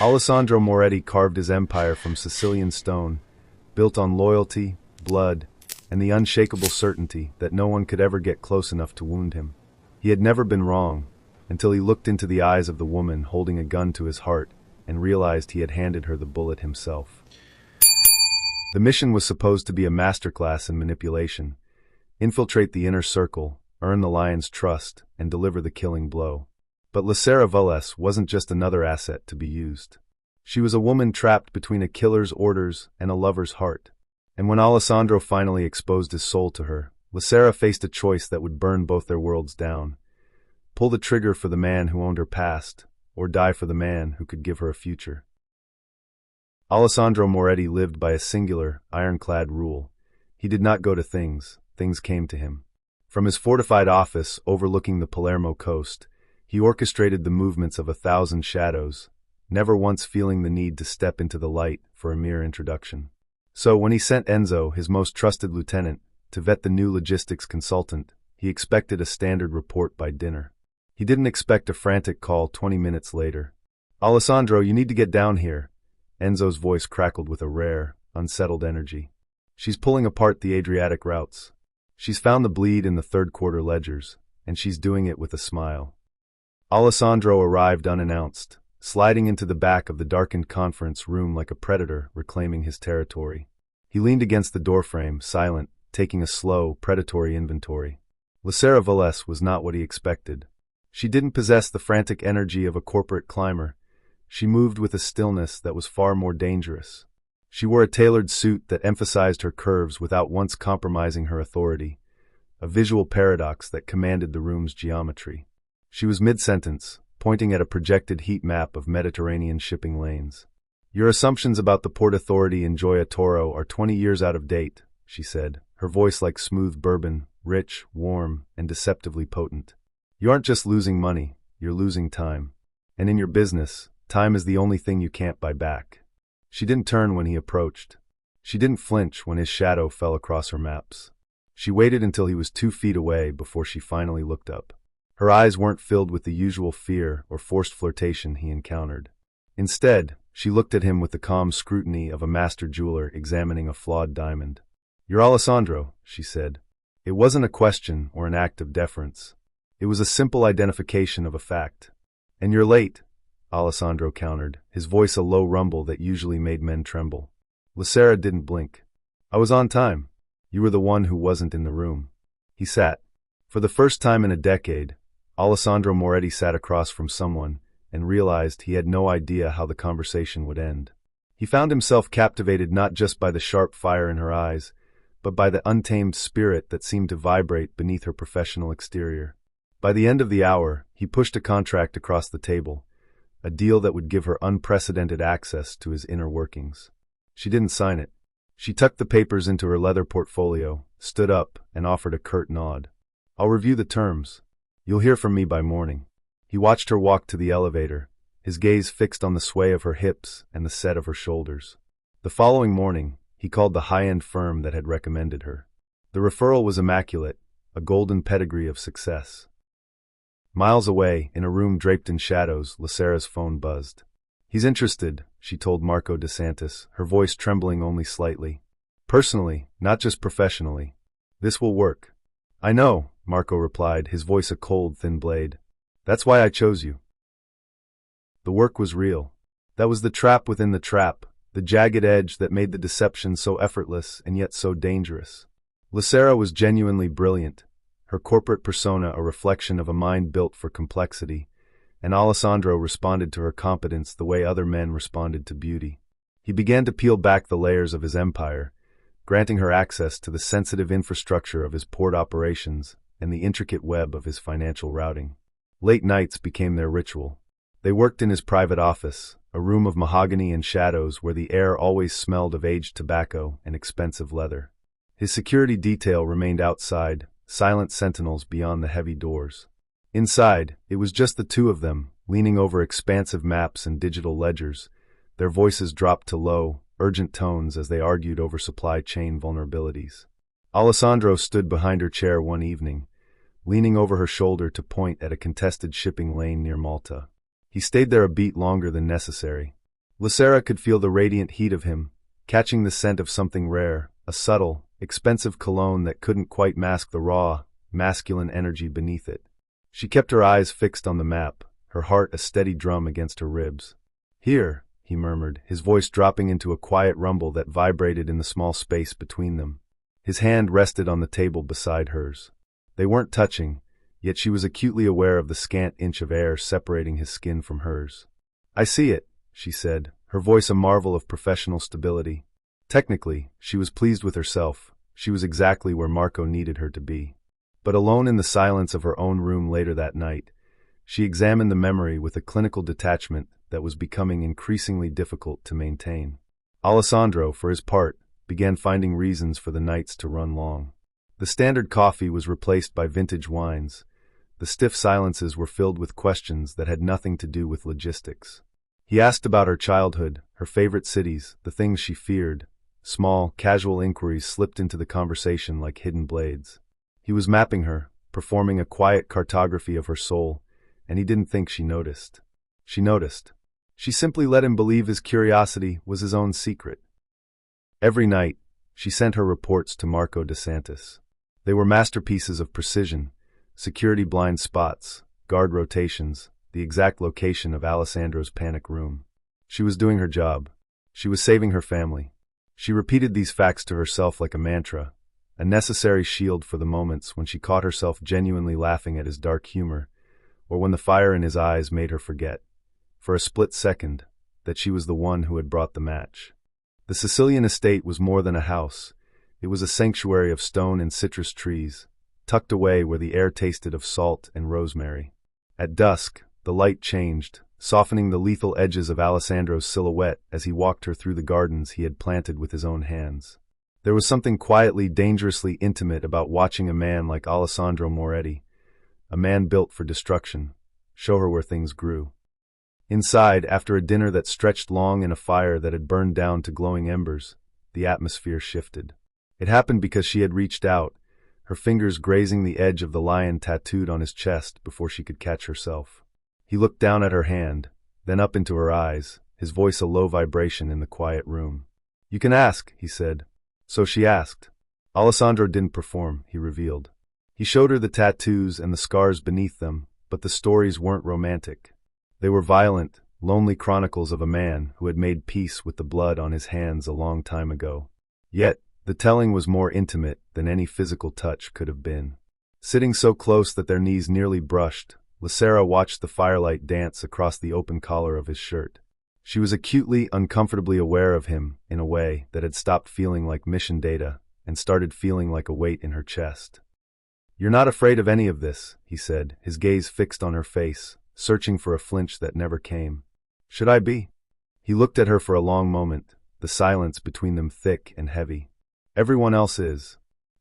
Alessandro Moretti carved his empire from Sicilian stone, built on loyalty, blood, and the unshakable certainty that no one could ever get close enough to wound him. He had never been wrong, until he looked into the eyes of the woman holding a gun to his heart and realized he had handed her the bullet himself. The mission was supposed to be a masterclass in manipulation: infiltrate the inner circle, earn the lion's trust, and deliver the killing blow. But Lucerra Vélez wasn't just another asset to be used. She was a woman trapped between a killer's orders and a lover's heart. And when Alessandro finally exposed his soul to her, Lucerra faced a choice that would burn both their worlds down: pull the trigger for the man who owned her past, or die for the man who could give her a future. Alessandro Moretti lived by a singular, ironclad rule. He did not go to things, things came to him. From his fortified office overlooking the Palermo coast, he orchestrated the movements of 1,000 shadows, never once feeling the need to step into the light for a mere introduction. So when he sent Enzo, his most trusted lieutenant, to vet the new logistics consultant, he expected a standard report by dinner. He didn't expect a frantic call 20 minutes later. "Alessandro, you need to get down here." Enzo's voice crackled with a rare, unsettled energy. "She's pulling apart the Adriatic routes. She's found the bleed in the third quarter ledgers, and she's doing it with a smile." Alessandro arrived unannounced, sliding into the back of the darkened conference room like a predator reclaiming his territory. He leaned against the doorframe, silent, taking a slow, predatory inventory. Lucerra Vélez was not what he expected. She didn't possess the frantic energy of a corporate climber. She moved with a stillness that was far more dangerous. She wore a tailored suit that emphasized her curves without once compromising her authority, a visual paradox that commanded the room's geometry. She was mid-sentence, pointing at a projected heat map of Mediterranean shipping lanes. "Your assumptions about the Port Authority in Gioia Tauro are 20 years out of date," she said, her voice like smooth bourbon, rich, warm, and deceptively potent. "You aren't just losing money, you're losing time. And in your business, time is the only thing you can't buy back." She didn't turn when he approached. She didn't flinch when his shadow fell across her maps. She waited until he was 2 feet away before she finally looked up. Her eyes weren't filled with the usual fear or forced flirtation he encountered. Instead, she looked at him with the calm scrutiny of a master jeweler examining a flawed diamond. "You're Alessandro," she said. It wasn't a question or an act of deference. It was a simple identification of a fact. "And you're late," Alessandro countered, his voice a low rumble that usually made men tremble. Lucerra didn't blink. "I was on time. You were the one who wasn't in the room." He sat. For the first time in a decade, Alessandro Moretti sat across from someone and realized he had no idea how the conversation would end. He found himself captivated not just by the sharp fire in her eyes, but by the untamed spirit that seemed to vibrate beneath her professional exterior. By the end of the hour, he pushed a contract across the table, a deal that would give her unprecedented access to his inner workings. She didn't sign it. She tucked the papers into her leather portfolio, stood up, and offered a curt nod. "I'll review the terms. You'll hear from me by morning." He watched her walk to the elevator, his gaze fixed on the sway of her hips and the set of her shoulders. The following morning, he called the high-end firm that had recommended her. The referral was immaculate, a golden pedigree of success. Miles away, in a room draped in shadows, Lucerra's phone buzzed. "He's interested," she told Marco DeSantis, her voice trembling only slightly. "Personally, not just professionally. This will work." "I know," Marco replied, his voice a cold, thin blade. "That's why I chose you." The work was real. That was the trap within the trap, the jagged edge that made the deception so effortless and yet so dangerous. Lucerra was genuinely brilliant, her corporate persona a reflection of a mind built for complexity, and Alessandro responded to her competence the way other men responded to beauty. He began to peel back the layers of his empire, granting her access to the sensitive infrastructure of his port operations and the intricate web of his financial routing. Late nights became their ritual. They worked in his private office, a room of mahogany and shadows where the air always smelled of aged tobacco and expensive leather. His security detail remained outside, silent sentinels beyond the heavy doors. Inside, it was just the two of them, leaning over expansive maps and digital ledgers. Their voices dropped to low, urgent tones as they argued over supply chain vulnerabilities. Alessandro stood behind her chair one evening, leaning over her shoulder to point at a contested shipping lane near Malta. He stayed there a beat longer than necessary. Lucerra could feel the radiant heat of him, catching the scent of something rare, a subtle, expensive cologne that couldn't quite mask the raw, masculine energy beneath it. She kept her eyes fixed on the map, her heart a steady drum against her ribs. "Here," he murmured, his voice dropping into a quiet rumble that vibrated in the small space between them. His hand rested on the table beside hers. They weren't touching, yet she was acutely aware of the scant inch of air separating his skin from hers. "I see it," she said, her voice a marvel of professional stability. Technically, she was pleased with herself. She was exactly where Marco needed her to be. But alone in the silence of her own room later that night, she examined the memory with a clinical detachment that was becoming increasingly difficult to maintain. Alessandro, for his part, began finding reasons for the nights to run long. The standard coffee was replaced by vintage wines. The stiff silences were filled with questions that had nothing to do with logistics. He asked about her childhood, her favorite cities, the things she feared. Small, casual inquiries slipped into the conversation like hidden blades. He was mapping her, performing a quiet cartography of her soul, and he didn't think she noticed. She noticed. She simply let him believe his curiosity was his own secret. Every night, she sent her reports to Marco DeSantis. They were masterpieces of precision, security blind spots, guard rotations, the exact location of Alessandro's panic room. She was doing her job. She was saving her family. She repeated these facts to herself like a mantra, a necessary shield for the moments when she caught herself genuinely laughing at his dark humor, or when the fire in his eyes made her forget, for a split second, that she was the one who had brought the match. The Sicilian estate was more than a house. It was a sanctuary of stone and citrus trees, tucked away where the air tasted of salt and rosemary. At dusk, the light changed, softening the lethal edges of Alessandro's silhouette as he walked her through the gardens he had planted with his own hands. There was something quietly, dangerously intimate about watching a man like Alessandro Moretti, a man built for destruction, show her where things grew. Inside, after a dinner that stretched long in a fire that had burned down to glowing embers, the atmosphere shifted. It happened because she had reached out, her fingers grazing the edge of the lion tattooed on his chest before she could catch herself. He looked down at her hand, then up into her eyes, his voice a low vibration in the quiet room. "You can ask," he said. So she asked. Alessandro didn't perform, he revealed. He showed her the tattoos and the scars beneath them, but the stories weren't romantic. They were violent, lonely chronicles of a man who had made peace with the blood on his hands a long time ago. Yet, the telling was more intimate than any physical touch could have been. Sitting so close that their knees nearly brushed, Lucerra watched the firelight dance across the open collar of his shirt. She was acutely, uncomfortably aware of him in a way that had stopped feeling like mission data and started feeling like a weight in her chest. "You're not afraid of any of this," he said, his gaze fixed on her face, searching for a flinch that never came. "Should I be?" He looked at her for a long moment, the silence between them thick and heavy. "Everyone else is.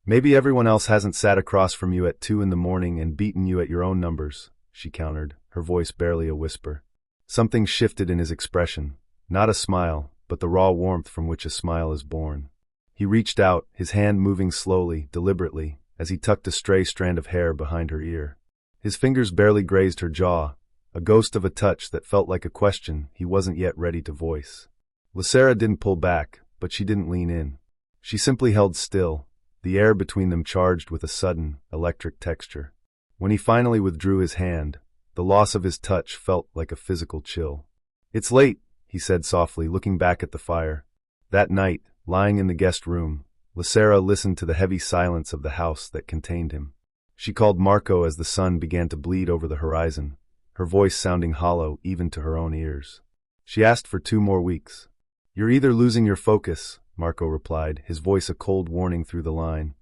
Maybe everyone else hasn't sat across from you at 2 a.m. and beaten you at your own numbers," she countered, her voice barely a whisper. Something shifted in his expression, not a smile, but the raw warmth from which a smile is born. He reached out, his hand moving slowly, deliberately, as he tucked a stray strand of hair behind her ear. His fingers barely grazed her jaw, a ghost of a touch that felt like a question he wasn't yet ready to voice. Lucerra didn't pull back, but she didn't lean in. She simply held still, the air between them charged with a sudden, electric texture. When he finally withdrew his hand, the loss of his touch felt like a physical chill. "It's late," he said softly, looking back at the fire. That night, lying in the guest room, Lucerra listened to the heavy silence of the house that contained him. She called Marco as the sun began to bleed over the horizon, her voice sounding hollow even to her own ears. She asked for 2 more weeks. "You're either losing your focus," Marco replied, his voice a cold warning through the line,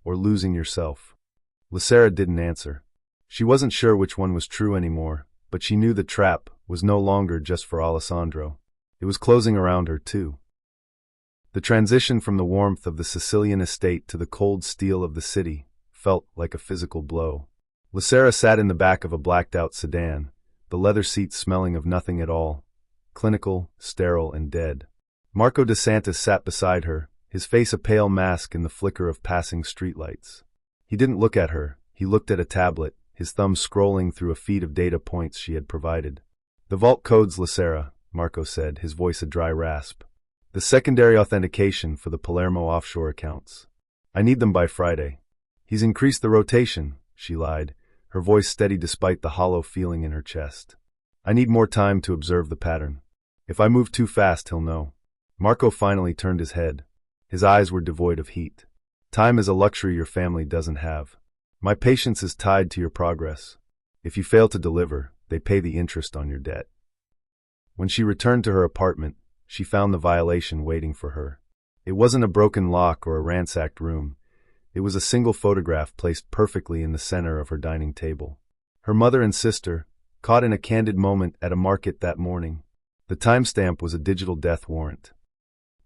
"or losing yourself." Lucerra didn't answer. She wasn't sure which one was true anymore, but she knew the trap was no longer just for Alessandro. It was closing around her, too. The transition from the warmth of the Sicilian estate to the cold steel of the city felt like a physical blow. Lucerra sat in the back of a blacked-out sedan, the leather seats smelling of nothing at all, clinical, sterile, and dead. Marco DeSantis sat beside her, his face a pale mask in the flicker of passing streetlights. He didn't look at her, he looked at a tablet, his thumb scrolling through a feed of data points she had provided. "The vault codes, Lucerra," Marco said, his voice a dry rasp. The secondary authentication for the Palermo offshore accounts. I need them by Friday. He's increased the rotation, she lied, her voice steady despite the hollow feeling in her chest. I need more time to observe the pattern. If I move too fast, he'll know. Marco finally turned his head. His eyes were devoid of heat. Time is a luxury your family doesn't have. My patience is tied to your progress. If you fail to deliver, they pay the interest on your debt. When she returned to her apartment, she found the violation waiting for her. It wasn't a broken lock or a ransacked room. It was a single photograph placed perfectly in the center of her dining table. Her mother and sister, caught in a candid moment at a market that morning. The timestamp was a digital death warrant.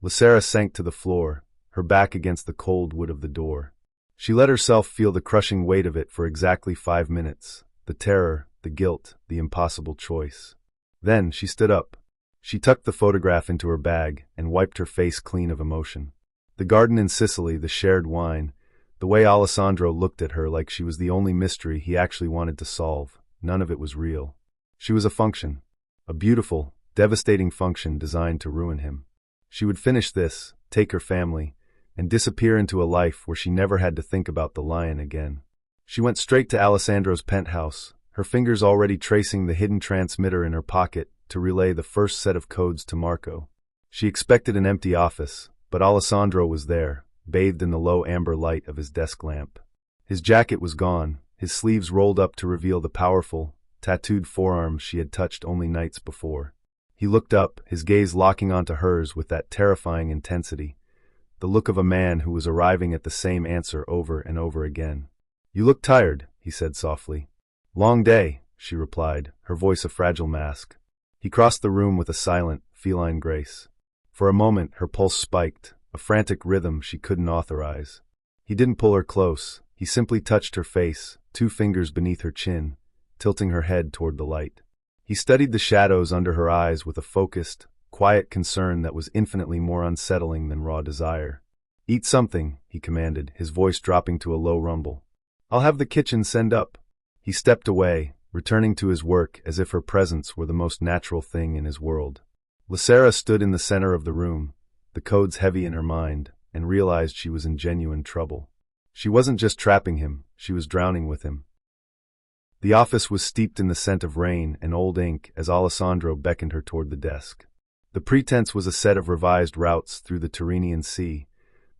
Lucerra sank to the floor, her back against the cold wood of the door. She let herself feel the crushing weight of it for exactly 5 minutes, the terror, the guilt, the impossible choice. Then she stood up. She tucked the photograph into her bag and wiped her face clean of emotion. The garden in Sicily, the shared wine, the way Alessandro looked at her like she was the only mystery he actually wanted to solve, none of it was real. She was a function, a beautiful, devastating function designed to ruin him. She would finish this, take her family, and disappear into a life where she never had to think about the lion again. She went straight to Alessandro's penthouse, her fingers already tracing the hidden transmitter in her pocket to relay the first set of codes to Marco. She expected an empty office, but Alessandro was there, bathed in the low amber light of his desk lamp. His jacket was gone, his sleeves rolled up to reveal the powerful, tattooed forearms she had touched only nights before. He looked up, his gaze locking onto hers with that terrifying intensity, the look of a man who was arriving at the same answer over and over again. "You look tired," he said softly. "Long day," she replied, her voice a fragile mask. He crossed the room with a silent, feline grace. For a moment, her pulse spiked, a frantic rhythm she couldn't authorize. He didn't pull her close, he simply touched her face, 2 fingers beneath her chin, tilting her head toward the light. He studied the shadows under her eyes with a focused, quiet concern that was infinitely more unsettling than raw desire. "Eat something," he commanded, his voice dropping to a low rumble. "I'll have the kitchen send up." He stepped away, returning to his work as if her presence were the most natural thing in his world. Lucerra stood in the center of the room, the codes heavy in her mind, and realized she was in genuine trouble. She wasn't just trapping him, she was drowning with him. The office was steeped in the scent of rain and old ink as Alessandro beckoned her toward the desk. The pretense was a set of revised routes through the Tyrrhenian Sea,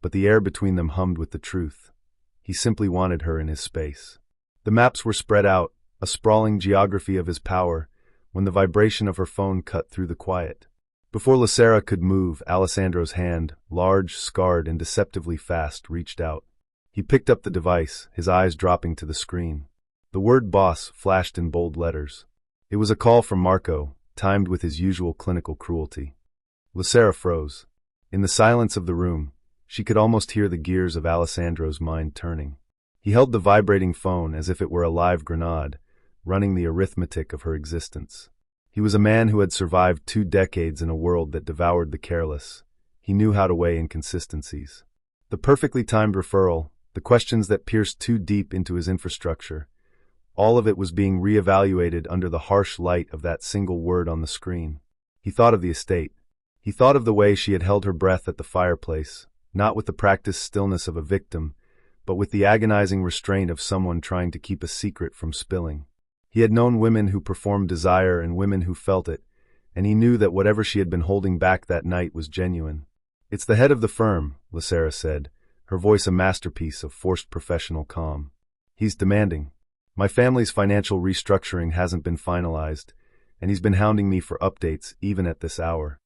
but the air between them hummed with the truth. He simply wanted her in his space. The maps were spread out, a sprawling geography of his power, when the vibration of her phone cut through the quiet. Before Lucerra could move, Alessandro's hand, large, scarred, and deceptively fast, reached out. He picked up the device, his eyes dropping to the screen. The word boss flashed in bold letters. It was a call from Marco, timed with his usual clinical cruelty. Lucerra froze. In the silence of the room, she could almost hear the gears of Alessandro's mind turning. He held the vibrating phone as if it were a live grenade, running the arithmetic of her existence. He was a man who had survived 2 decades in a world that devoured the careless. He knew how to weigh inconsistencies. The perfectly timed referral, the questions that pierced too deep into his infrastructure, all of it was being reevaluated under the harsh light of that single word on the screen. He thought of the estate. He thought of the way she had held her breath at the fireplace, not with the practiced stillness of a victim, but with the agonizing restraint of someone trying to keep a secret from spilling. He had known women who performed desire and women who felt it, and he knew that whatever she had been holding back that night was genuine. "It's the head of the firm," Lucerra said, her voice a masterpiece of forced professional calm. "He's demanding. My family's financial restructuring hasn't been finalized, and he's been hounding me for updates even at this hour."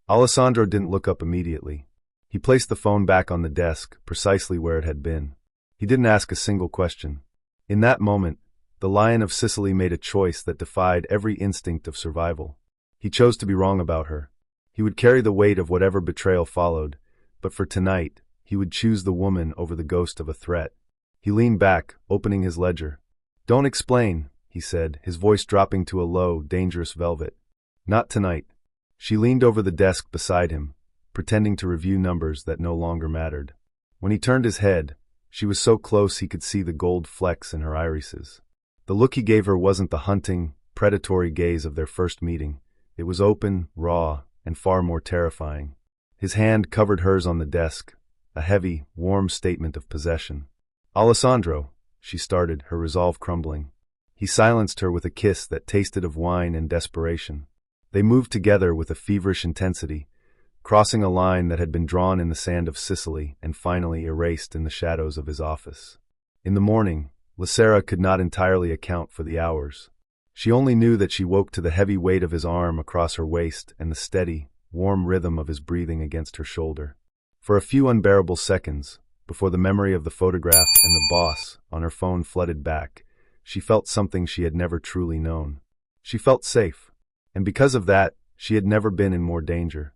Alessandro didn't look up immediately. He placed the phone back on the desk, precisely where it had been. He didn't ask a single question. In that moment, the Lion of Sicily made a choice that defied every instinct of survival. He chose to be wrong about her. He would carry the weight of whatever betrayal followed, but for tonight, he would choose the woman over the ghost of a threat. He leaned back, opening his ledger. "Don't explain," he said, his voice dropping to a low, dangerous velvet. "Not tonight." She leaned over the desk beside him, pretending to review numbers that no longer mattered. When he turned his head, she was so close he could see the gold flecks in her irises. The look he gave her wasn't the hunting, predatory gaze of their first meeting. It was open, raw, and far more terrifying. His hand covered hers on the desk, a heavy, warm statement of possession. "Alessandro," she started, her resolve crumbling. He silenced her with a kiss that tasted of wine and desperation. They moved together with a feverish intensity, crossing a line that had been drawn in the sand of Sicily and finally erased in the shadows of his office. In the morning, Lucerra could not entirely account for the hours. She only knew that she woke to the heavy weight of his arm across her waist and the steady, warm rhythm of his breathing against her shoulder. For a few unbearable seconds, before the memory of the photograph and the boss on her phone flooded back, she felt something she had never truly known. She felt safe, and because of that, she had never been in more danger.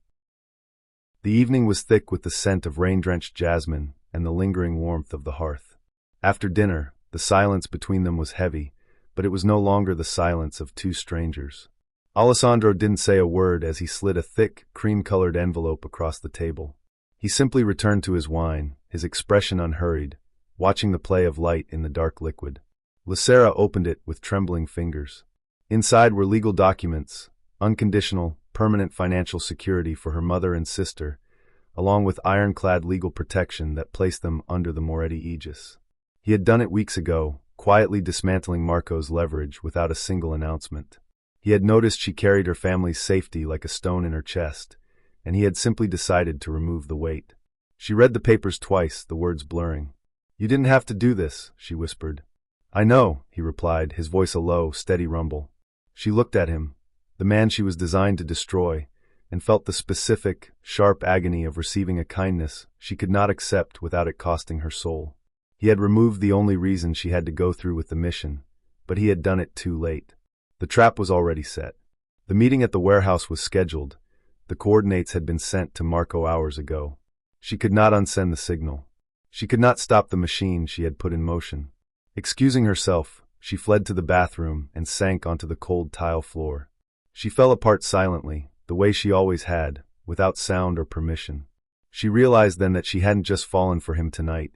The evening was thick with the scent of rain-drenched jasmine and the lingering warmth of the hearth. After dinner, the silence between them was heavy, but it was no longer the silence of two strangers. Alessandro didn't say a word as he slid a thick, cream-colored envelope across the table. He simply returned to his wine, his expression unhurried, watching the play of light in the dark liquid. Lucerra opened it with trembling fingers. Inside were legal documents, unconditional, permanent financial security for her mother and sister, along with ironclad legal protection that placed them under the Moretti aegis. He had done it weeks ago, quietly dismantling Marco's leverage without a single announcement. He had noticed she carried her family's safety like a stone in her chest, and he had simply decided to remove the weight. She read the papers twice, the words blurring. "You didn't have to do this," she whispered. "I know," he replied, his voice a low, steady rumble. She looked at him, the man she was designed to destroy, and felt the specific, sharp agony of receiving a kindness she could not accept without it costing her soul. He had removed the only reason she had to go through with the mission, but he had done it too late. The trap was already set. The meeting at the warehouse was scheduled. The coordinates had been sent to Marco hours ago. She could not unsend the signal. She could not stop the machine she had put in motion. Excusing herself, she fled to the bathroom and sank onto the cold tile floor. She fell apart silently, the way she always had, without sound or permission. She realized then that she hadn't just fallen for him tonight.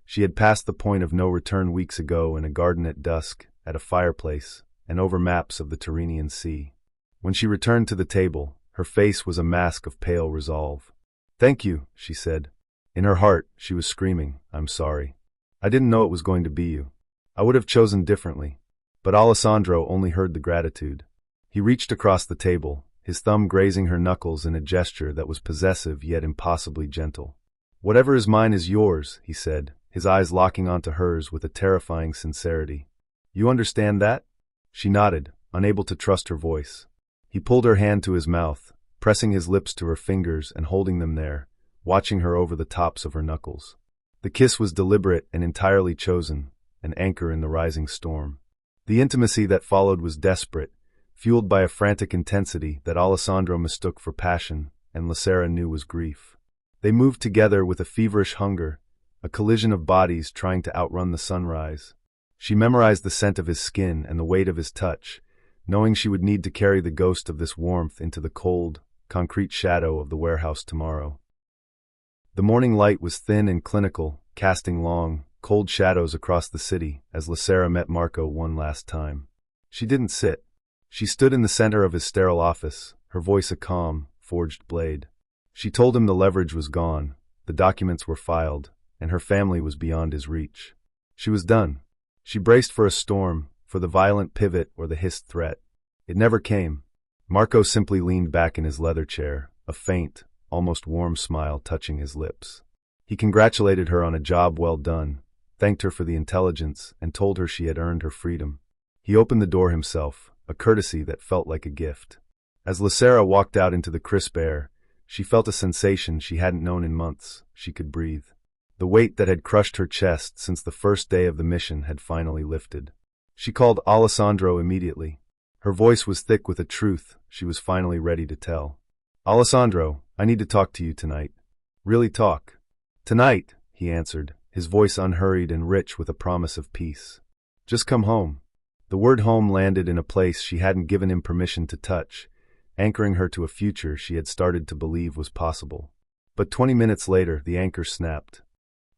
She had passed the point of no return weeks ago in a garden at dusk, at a fireplace, and over maps of the Tyrrhenian Sea. When she returned to the table, her face was a mask of pale resolve. "Thank you," she said. In her heart, she was screaming, "I'm sorry. I didn't know it was going to be you. I would have chosen differently." But Alessandro only heard the gratitude. He reached across the table, his thumb grazing her knuckles in a gesture that was possessive yet impossibly gentle. "Whatever is mine is yours," he said, his eyes locking onto hers with a terrifying sincerity. "You understand that?" She nodded, unable to trust her voice. He pulled her hand to his mouth, pressing his lips to her fingers and holding them there, watching her over the tops of her knuckles. The kiss was deliberate and entirely chosen, an anchor in the rising storm. The intimacy that followed was desperate, fueled by a frantic intensity that Alessandro mistook for passion and Lucerra knew was grief. They moved together with a feverish hunger, a collision of bodies trying to outrun the sunrise. She memorized the scent of his skin and the weight of his touch, knowing she would need to carry the ghost of this warmth into the cold, concrete shadow of the warehouse tomorrow. The morning light was thin and clinical, casting long, cold shadows across the city as Lucerra met Marco one last time. She didn't sit. She stood in the center of his sterile office, her voice a calm, forged blade. She told him the leverage was gone, the documents were filed, and her family was beyond his reach. She was done. She braced for a storm, for the violent pivot or the hissed threat. It never came. Marco simply leaned back in his leather chair, a faint, almost warm smile touching his lips. He congratulated her on a job well done, thanked her for the intelligence, and told her she had earned her freedom. He opened the door himself, a courtesy that felt like a gift. As Lucerra walked out into the crisp air, she felt a sensation she hadn't known in months. She could breathe. The weight that had crushed her chest since the first day of the mission had finally lifted. She called Alessandro immediately. Her voice was thick with a truth she was finally ready to tell. "Alessandro, I need to talk to you tonight." "Really talk?" "Tonight," he answered, his voice unhurried and rich with a promise of peace. "Just come home." The word home landed in a place she hadn't given him permission to touch, anchoring her to a future she had started to believe was possible. But 20 minutes later, the anchor snapped.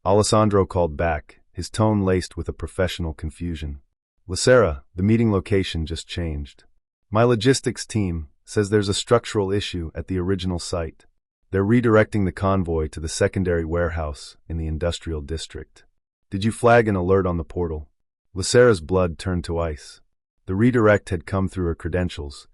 Alessandro called back, his tone laced with a professional confusion. "Lucerra, the meeting location just changed. My logistics team, says there's a structural issue at the original site. They're redirecting the convoy to the secondary warehouse in the industrial district. Did you flag an alert on the portal? Lucera's blood turned to ice. The redirect had come through her credentials,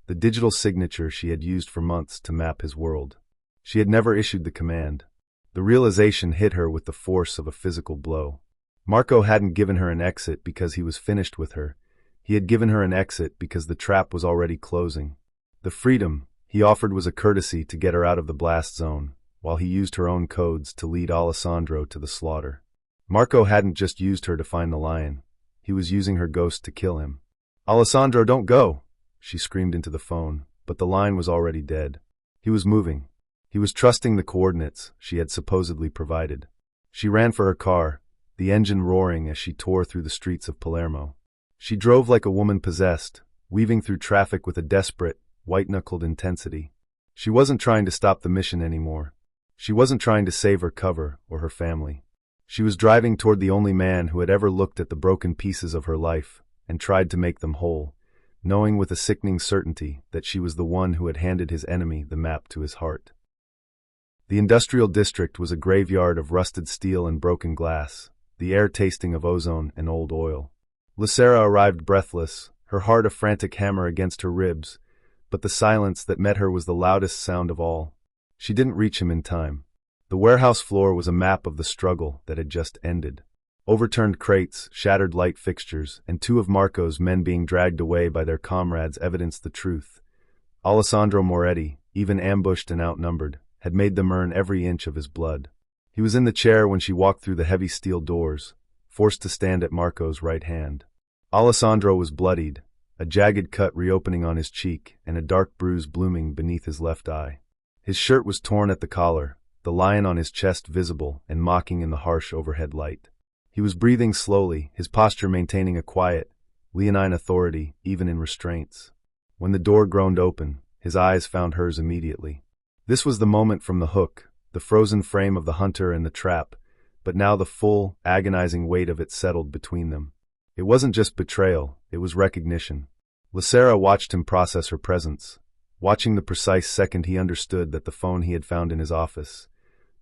the digital signature she had used for months to map his world. She had never issued the command. The realization hit her with the force of a physical blow. Marco hadn't given her an exit because he was finished with her. He had given her an exit because the trap was already closing. The freedom he offered was a courtesy to get her out of the blast zone, while he used her own codes to lead Alessandro to the slaughter. Marco hadn't just used her to find the lion. He was using her ghost to kill him. "Alessandro, don't go!" she screamed into the phone, but the line was already dead. He was moving. He was trusting the coordinates she had supposedly provided. She ran for her car, the engine roaring as she tore through the streets of Palermo. She drove like a woman possessed, weaving through traffic with a desperate, white-knuckled intensity. She wasn't trying to stop the mission anymore. She wasn't trying to save her cover or her family. She was driving toward the only man who had ever looked at the broken pieces of her life and tried to make them whole, knowing with a sickening certainty that she was the one who had handed his enemy the map to his heart. The industrial district was a graveyard of rusted steel and broken glass, the air tasting of ozone and old oil. Lucera arrived breathless, her heart a frantic hammer against her ribs, but the silence that met her was the loudest sound of all. She didn't reach him in time. The warehouse floor was a map of the struggle that had just ended. Overturned crates, shattered light fixtures, and two of Marco's men being dragged away by their comrades evidenced the truth. Alessandro Moretti, even ambushed and outnumbered, had made them earn every inch of his blood. He was in the chair when she walked through the heavy steel doors, forced to stand at Marco's right hand. Alessandro was bloodied, a jagged cut reopening on his cheek and a dark bruise blooming beneath his left eye. His shirt was torn at the collar, the lion on his chest visible and mocking in the harsh overhead light. He was breathing slowly, his posture maintaining a quiet, leonine authority even in restraints. When the door groaned open, his eyes found hers immediately. This was the moment from the hook, the frozen frame of the hunter and the trap, but now the full, agonizing weight of it settled between them. It wasn't just betrayal, it was recognition. Lucera watched him process her presence, watching the precise second he understood that the phone he had found in his office,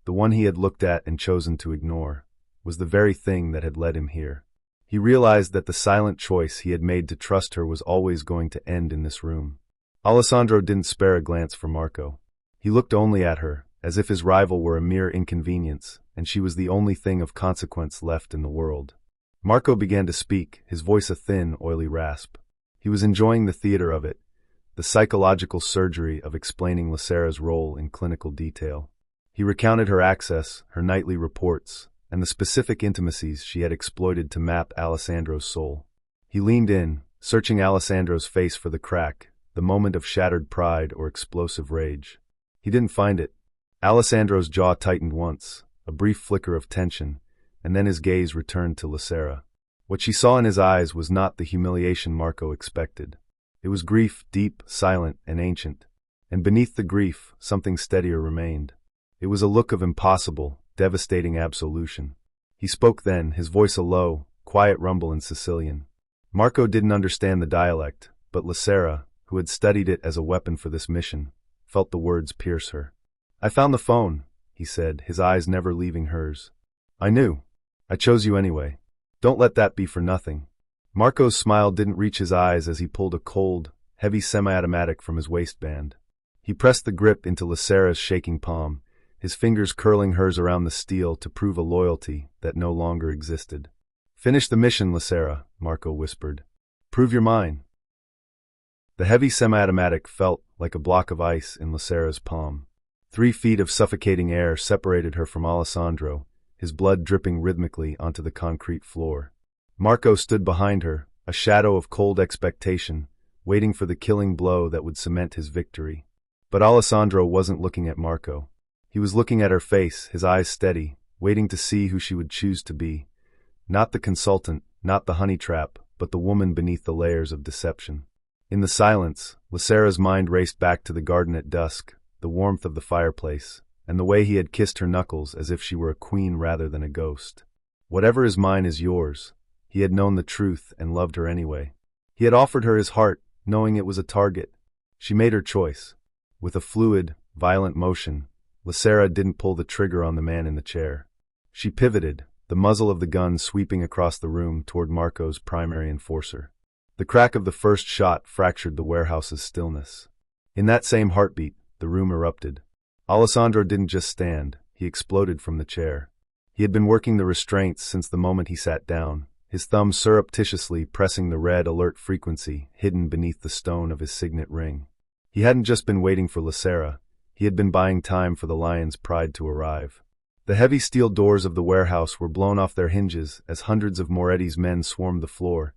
the one he had looked at and chosen to ignore, was the very thing that had led him here. He realized that the silent choice he had made to trust her was always going to end in this room. Alessandro didn't spare a glance for Marco. He looked only at her, as if his rival were a mere inconvenience, and she was the only thing of consequence left in the world. Marco began to speak, his voice a thin, oily rasp. He was enjoying the theater of it, the psychological surgery of explaining Lucera's role in clinical detail. He recounted her access, her nightly reports, and the specific intimacies she had exploited to map Alessandro's soul. He leaned in, searching Alessandro's face for the crack, the moment of shattered pride or explosive rage. He didn't find it. Alessandro's jaw tightened once, a brief flicker of tension, and then his gaze returned to Lucera. What she saw in his eyes was not the humiliation Marco expected. It was grief, deep, silent, and ancient. And beneath the grief, something steadier remained. It was a look of impossible, devastating absolution. He spoke then, his voice a low, quiet rumble in Sicilian. Marco didn't understand the dialect, but Lucera, who had studied it as a weapon for this mission, felt the words pierce her. "I found the phone," he said, his eyes never leaving hers. "I knew. I chose you anyway. Don't let that be for nothing." Marco's smile didn't reach his eyes as he pulled a cold, heavy semi-automatic from his waistband. He pressed the grip into Lucera's shaking palm, his fingers curling hers around the steel to prove a loyalty that no longer existed. "Finish the mission, Lucera," Marco whispered. "Prove you're mine." The heavy semi-automatic felt like a block of ice in Lucera's palm. 3 feet of suffocating air separated her from Alessandro, his blood dripping rhythmically onto the concrete floor. Marco stood behind her, a shadow of cold expectation, waiting for the killing blow that would cement his victory. But Alessandro wasn't looking at Marco. He was looking at her face, his eyes steady, waiting to see who she would choose to be. Not the consultant, not the honey trap, but the woman beneath the layers of deception. In the silence, Lucera's mind raced back to the garden at dusk, the warmth of the fireplace, and the way he had kissed her knuckles as if she were a queen rather than a ghost. Whatever is mine is yours. He had known the truth and loved her anyway. He had offered her his heart, knowing it was a target. She made her choice. With a fluid, violent motion, Lucerra didn't pull the trigger on the man in the chair. She pivoted, the muzzle of the gun sweeping across the room toward Marco's primary enforcer. The crack of the first shot fractured the warehouse's stillness. In that same heartbeat, the room erupted. Alessandro didn't just stand, he exploded from the chair. He had been working the restraints since the moment he sat down, his thumb surreptitiously pressing the red alert frequency hidden beneath the stone of his signet ring. He hadn't just been waiting for Lucerra, he had been buying time for the lion's pride to arrive. The heavy steel doors of the warehouse were blown off their hinges as hundreds of Moretti's men swarmed the floor,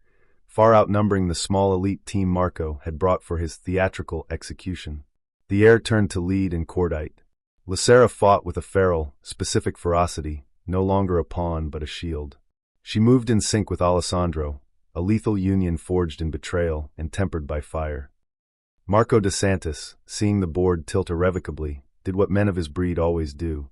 far outnumbering the small elite team Marco had brought for his theatrical execution. The air turned to lead and cordite. Lucerra fought with a feral, specific ferocity, no longer a pawn but a shield. She moved in sync with Alessandro, a lethal union forged in betrayal and tempered by fire. Marco de Santis, seeing the board tilt irrevocably, did what men of his breed always do.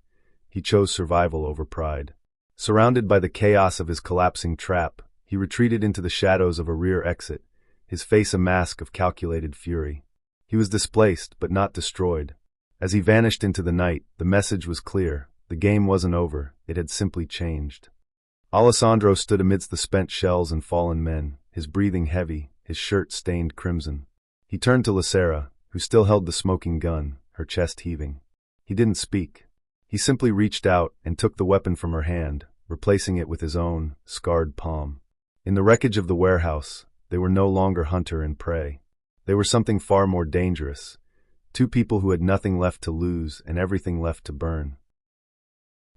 He chose survival over pride. Surrounded by the chaos of his collapsing trap, he retreated into the shadows of a rear exit, his face a mask of calculated fury. He was displaced, but not destroyed. As he vanished into the night, the message was clear. The game wasn't over, it had simply changed. Alessandro stood amidst the spent shells and fallen men, his breathing heavy, his shirt stained crimson. He turned to Lucerra, who still held the smoking gun, her chest heaving. He didn't speak. He simply reached out and took the weapon from her hand, replacing it with his own, scarred palm. In the wreckage of the warehouse, they were no longer hunter and prey. They were something far more dangerous. Two people who had nothing left to lose and everything left to burn.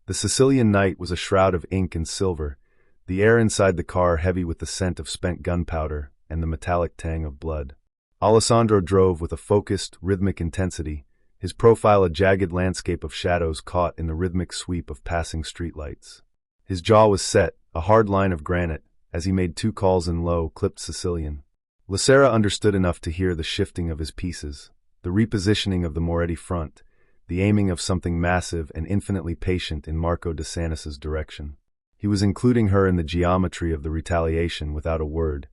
The Sicilian night was a shroud of ink and silver, the air inside the car heavy with the scent of spent gunpowder and the metallic tang of blood. Alessandro drove with a focused, rhythmic intensity, his profile a jagged landscape of shadows caught in the rhythmic sweep of passing streetlights. His jaw was set, a hard line of granite, as he made two calls in low, clipped Sicilian. Lucerra understood enough to hear the shifting of his pieces, the repositioning of the Moretti front, the aiming of something massive and infinitely patient in Marco de Santis's direction. He was including her in the geometry of the retaliation without a word,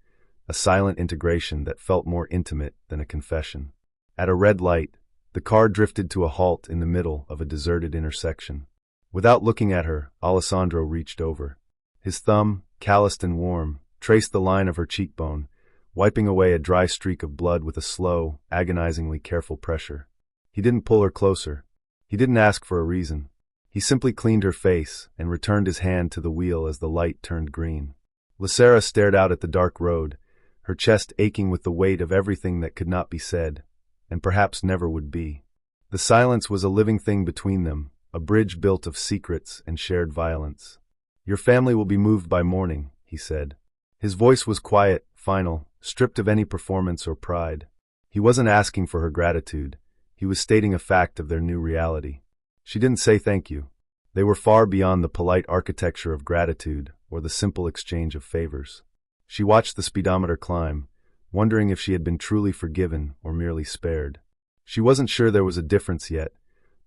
a silent integration that felt more intimate than a confession. At a red light, the car drifted to a halt in the middle of a deserted intersection. Without looking at her, Alessandro reached over. His thumb, calloused and warm, traced the line of her cheekbone, wiping away a dry streak of blood with a slow, agonizingly careful pressure. He didn't pull her closer. He didn't ask for a reason. He simply cleaned her face and returned his hand to the wheel as the light turned green. Lucerra stared out at the dark road, her chest aching with the weight of everything that could not be said, and perhaps never would be. The silence was a living thing between them, a bridge built of secrets and shared violence. "Your family will be moved by morning," he said. His voice was quiet, final, stripped of any performance or pride. He wasn't asking for her gratitude. He was stating a fact of their new reality. She didn't say thank you. They were far beyond the polite architecture of gratitude or the simple exchange of favors. She watched the speedometer climb, wondering if she had been truly forgiven or merely spared. She wasn't sure there was a difference yet,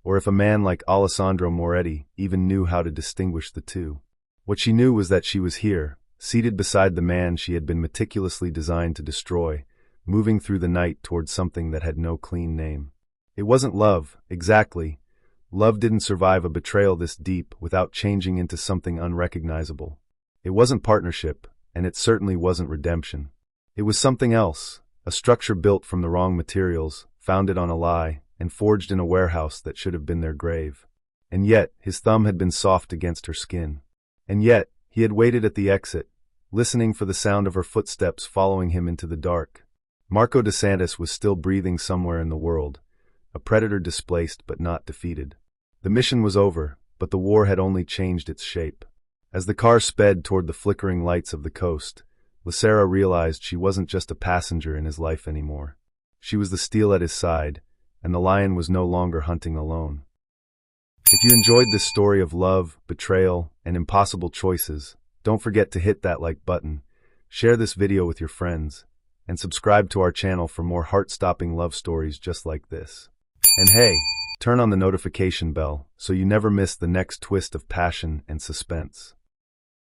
or if a man like Alessandro Moretti even knew how to distinguish the two. What she knew was that she was here, seated beside the man she had been meticulously designed to destroy, moving through the night towards something that had no clean name. It wasn't love, exactly. Love didn't survive a betrayal this deep without changing into something unrecognizable. It wasn't partnership, and it certainly wasn't redemption. It was something else, a structure built from the wrong materials, founded on a lie, and forged in a warehouse that should have been their grave. And yet, his thumb had been soft against her skin. And yet, he had waited at the exit, listening for the sound of her footsteps following him into the dark. Marco de Santis was still breathing somewhere in the world, a predator displaced but not defeated. The mission was over, but the war had only changed its shape. As the car sped toward the flickering lights of the coast, Lucerra realized she wasn't just a passenger in his life anymore. She was the steel at his side, and the lion was no longer hunting alone. If you enjoyed this story of love, betrayal, and impossible choices, don't forget to hit that like button, share this video with your friends, and subscribe to our channel for more heart-stopping love stories just like this. And hey, turn on the notification bell so you never miss the next twist of passion and suspense.